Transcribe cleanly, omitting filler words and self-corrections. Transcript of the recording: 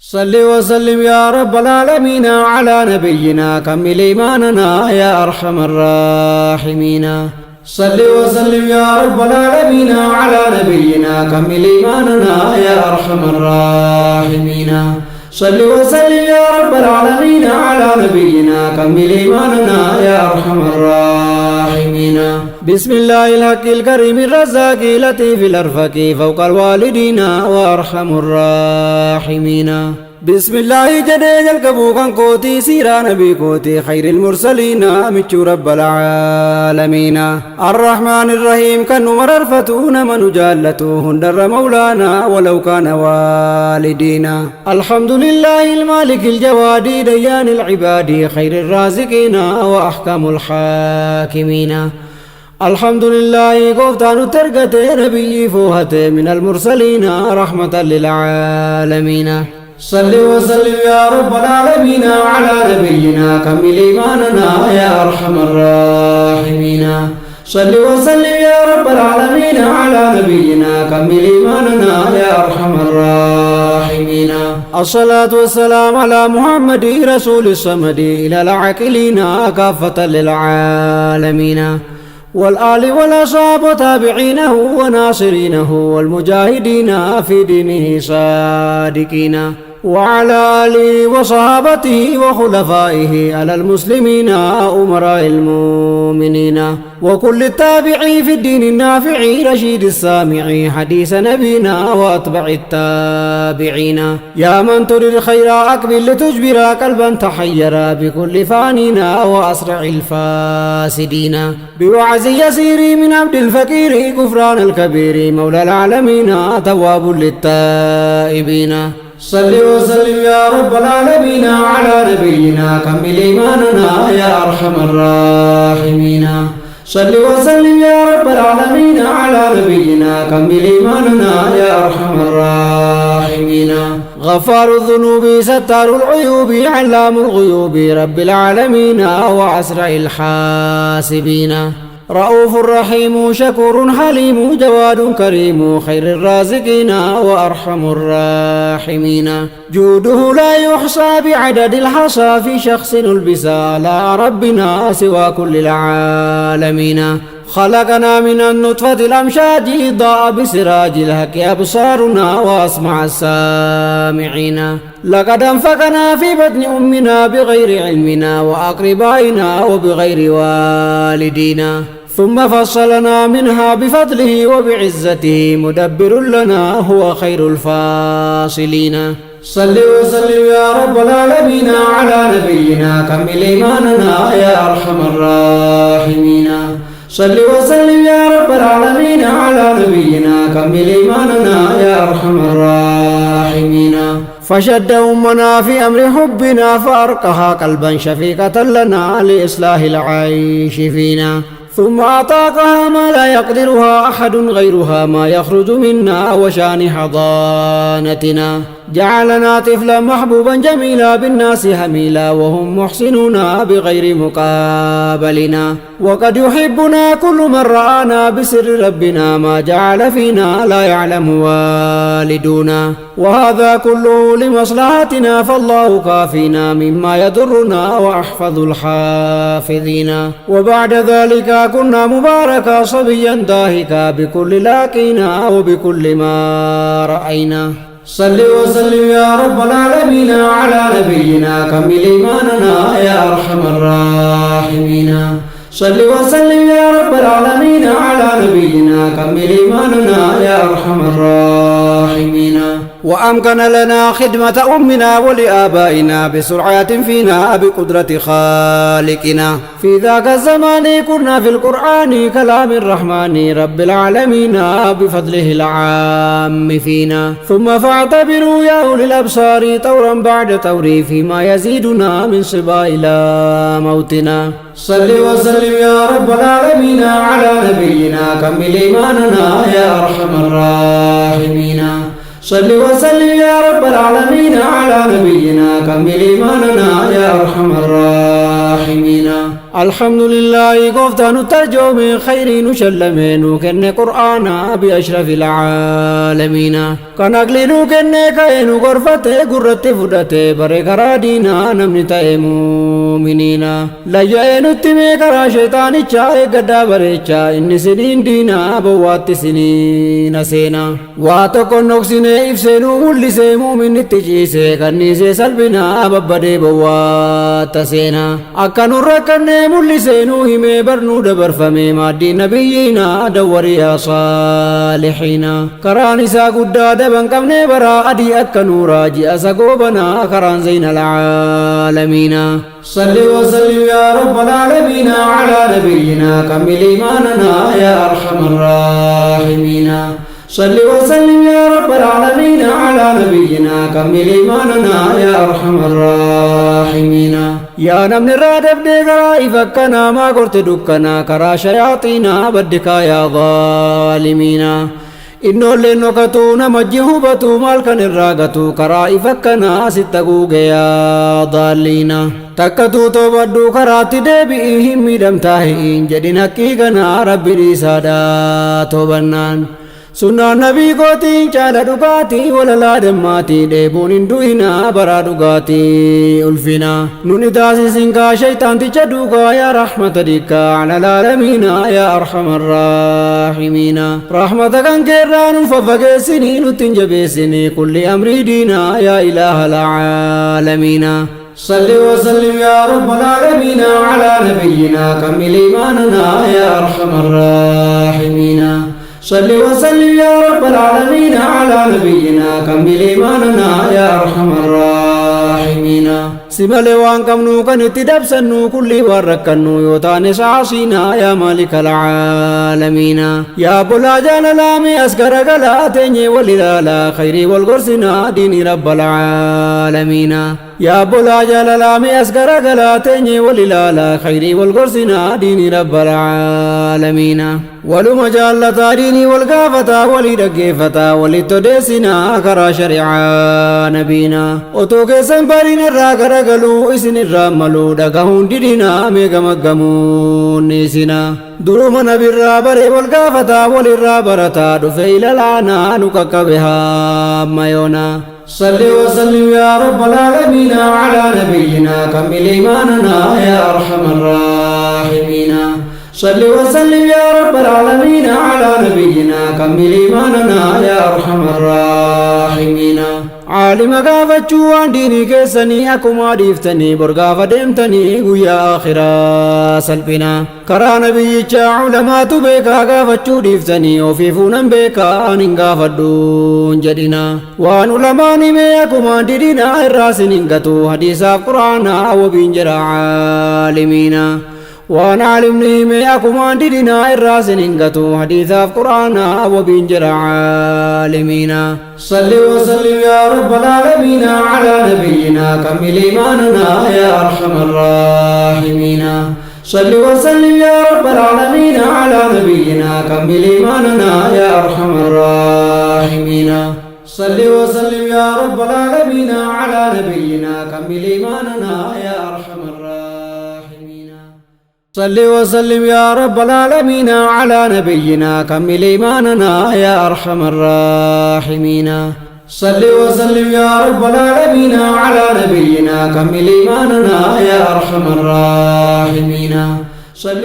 صل وسلم يا رب العالمين على نبينا كمل إيماننا يا أرحم الراحمين. صل وسلم يا رب العالمين على نبينا كمل إيماننا يا أرحم الراحمين. صل وسلم يا رب العالمين على نبينا كمل إيماننا يا أرحم الراحمين. بسم الله الحق الكريم الرزاق لطيف الأرفق فوق الوالدين وأرحم الراحمين. بسم الله جديد الكبوكان كوتي سيرا نبي كوتي خير المرسلين متشو رب العالمين. الرحمن الرحيم كان مررفتون من جالته هندر مولانا ولو كان والدينا. الحمد لله المالك الجواد ديان العباد خير الرازقين وأحكم الحاكمين. الحمد لله قفتان ترقت نبي فوهت من المرسلين رحمة للعالمين. صل وسلم يا رب العالمين على نبينا كمل إيماننا يا أرحم الراحمين. صل وسلم يا رب العالمين على نبينا كمل إيماننا يا أرحم الراحمين. الصلاة والسلام على محمد رسول الصمد إلى العاقلين كافة للعالمين. والآل والأصحاب تابعينه وناصرينه والمجاهدين في دينه صادقين. وعلى آله وصحابته وخلفائه على المسلمين أمراء المؤمنين وكل التابعين في الدين النافع رشيد السامع حديث نبينا وأتبع التابعين. يا من تريد الخير أقبل لتجبر قلبا تحير بكل فاننا وأسرع الفاسدين. بوعز يسير من عبد الفقير كفران الكبير مولى العالمين تواب للتائبين. صل وسلم يا رب العالمين على نبينا كمل إيماننا يا أرحم الراحمين. صل وسلم يا رب العالمين على نبينا كمل إيماننا يا أرحم الراحمين. غفار الذنوب ستار العيوب علام الغيوب رب العالمين وأسرع الحاسبين. رؤوف رحيم شكور حليم جواد كريم خير الرازقين وأرحم الراحمين. جوده لا يحصى بعدد الحصى في شخص البسى على ربنا سوى كل العالمين. خلقنا من النطفة الأمشاج ضاء بسراج الحق أبصارنا وأسمع السامعين. لقد أنفقنا في بطن أمنا بغير علمنا وأقربائنا وبغير والدينا ثم فصلنا منها بفضله وبعزته مدبر لنا هو خير الفاصلين. صل وسلم يا رب العالمين على نبينا كمل إيماننا يا أرحم الراحمين. صل وسلم يا رب العالمين على نبينا كمل إيماننا يا أرحم الراحمين. فشد أمنا في أمر حبنا فأرقها قلبا شفيقة لنا لإصلاح العيش فينا. ثم أعطاكها ما لا يقدرها أحد غيرها ما يخرج منا وشان حضانتنا. جعلنا طفلا محبوبا جميلا بالناس هميلا وهم محسنون بغير مقابلنا. وقد يحبنا كل من رآنا بسر ربنا ما جعل فينا لا يعلم والدنا. وهذا كله لمصلحتنا فالله كافينا مما يضرنا وأحفظ الحافظين. وبعد ذلك كنا مباركا صبيا داهكا بكل لاقينا وبكل ما رأينا. صل وسلم يا رب العالمين على نبينا كمل إيماننا يا أرحم الراحمين. صل وسلم يا رب العالمين على نبينا كمل إيماننا يا أرحم الراحمين. وأمكن لنا خدمة أمنا ولآبائنا بسرعة فينا بقدرة خالقنا. في ذاك الزمان كنا في القرآن كلام الرحمن رب العالمين بفضله العام فينا. ثم فاعتبروا يا أولي الأبصار طورا بعد طور فيما يزيدنا من صبا إلى موتنا. صل وسلم يا رب العالمين على نبينا كمل إيماننا يا أرحم الراحمين. صل وسلم يا رب العالمين على نبينا كمل إيماننا يا أرحم الراحمين. الحمد لله قفتان الترجم خير نشلمين كن قرآن بأشرف العالمين كان أقلنو كن كأنو غرفة قرة فدت بريك رادينا نمني مؤمنين لا يأنو تمي كرا شيطان چاي قدا بريچا إن سنين دينا بوات سنين سينا واتو كنوكسين إفسنو ملسي مؤمن تجيسي كنيسي سلبنا ببدي بوات سينا أكنو ركن ملسينو همي برنو دبر فمي مادي نبينا دوري يا صالحين كرانسا قدا دبن كمني برا أدي أكنو راجي أسقوبنا كران زين العالمين صل وسلم يا رب العالمين على نبينا كمل إيماننا يا أرحم الراحمين صل وسلم يا رب العالمين على نبينا كمل إيماننا يا أرحم الراحمين يا نمن الرادب ديغرا إفكنا ما قرت دكنا كرا شياطينا بدكا يا ظالمين إنو لنو كتونا مجهوبتو مالكن الراغتو كرا إفكنا ستقوغ يا ضالين تكتو توبدو كراتي ديبئهم مدمتاهين جدين حقيقنا ربي رسادا توبنان سنة نبي قوتي چالا دقاتي وللا دماتي ديبون اندوهنا برا دقاتي ألفنا نوني تاسي سنكا شيطان تجدوكا يا رحمة ديكا على العالمين يا أرحم الراحمين رحمتك انكران ففقسني نتنجبسني كل أمري دينا يا إله العالمين صل وسلم يا رب العالمين على نبينا كمل إيماننا يا أرحم الراحمين صل وسلم يا رب العالمين على نبينا كمل إيماننا يا أرحم الراحمين سمالي وان كمنو كنت دبسنو كل وركنو يوتان سعصينا يا مالك العالمين يا بلا جلالامي أسكر قلاتني وللالا خيري والقرسنا دين رب العالمين يا بلا جلالامي أسكر قلاتني وللالا خيري والقرسنا دين رب العالمين ولما جالتا ديني والقافتا ولدقيفتا ولتدسنا كرا شريعا نبينا وتوك سنبرين الراقر قلو إسن الراملو دقهون دينا ميقمقمون نيسنا دروم نبي الرابر والقافتا وللرابرتا دفيل العنا نكك بها ميونا صل وسلم يا رب العالمين على نبينا كمل إيماننا يا أرحم الراحمين صل وسلم يا رب العالمين على نبينا كمل إيماننا يا أرحم الراحمين عالم قافتشو عن ديني كيسني أكما ديفتني برقافة ديمتني قويا آخرا سلبنا كرا نبيجا علماء بيكا قافتشو ديفتني وفيفونا بيكا أنين قافتدون جدنا وان علماني مي أكما دينا الراسن انقتو حديثا قرانا وبينجر عالمين وان علمني مي أكما دينا الراسن انقتو حديثا قرانا وبينجر عالمين صل وسلم يا رب العالمين على نبينا كمل إيماننا يا أرحم الراحمين صل وسلم يا رب العالمين على نبينا كمل إيماننا يا أرحم الراحمين صل وسلم يا رب العالمين على نبينا كمل إيماننا يا أرحم الراحمين صل وسلم يا رب العالمين على نبينا كمل إيماننا يا أرحم الراحمين صل وسلم يا رب العالمين على نبينا كمل إيماننا يا أرحم الراحمين صل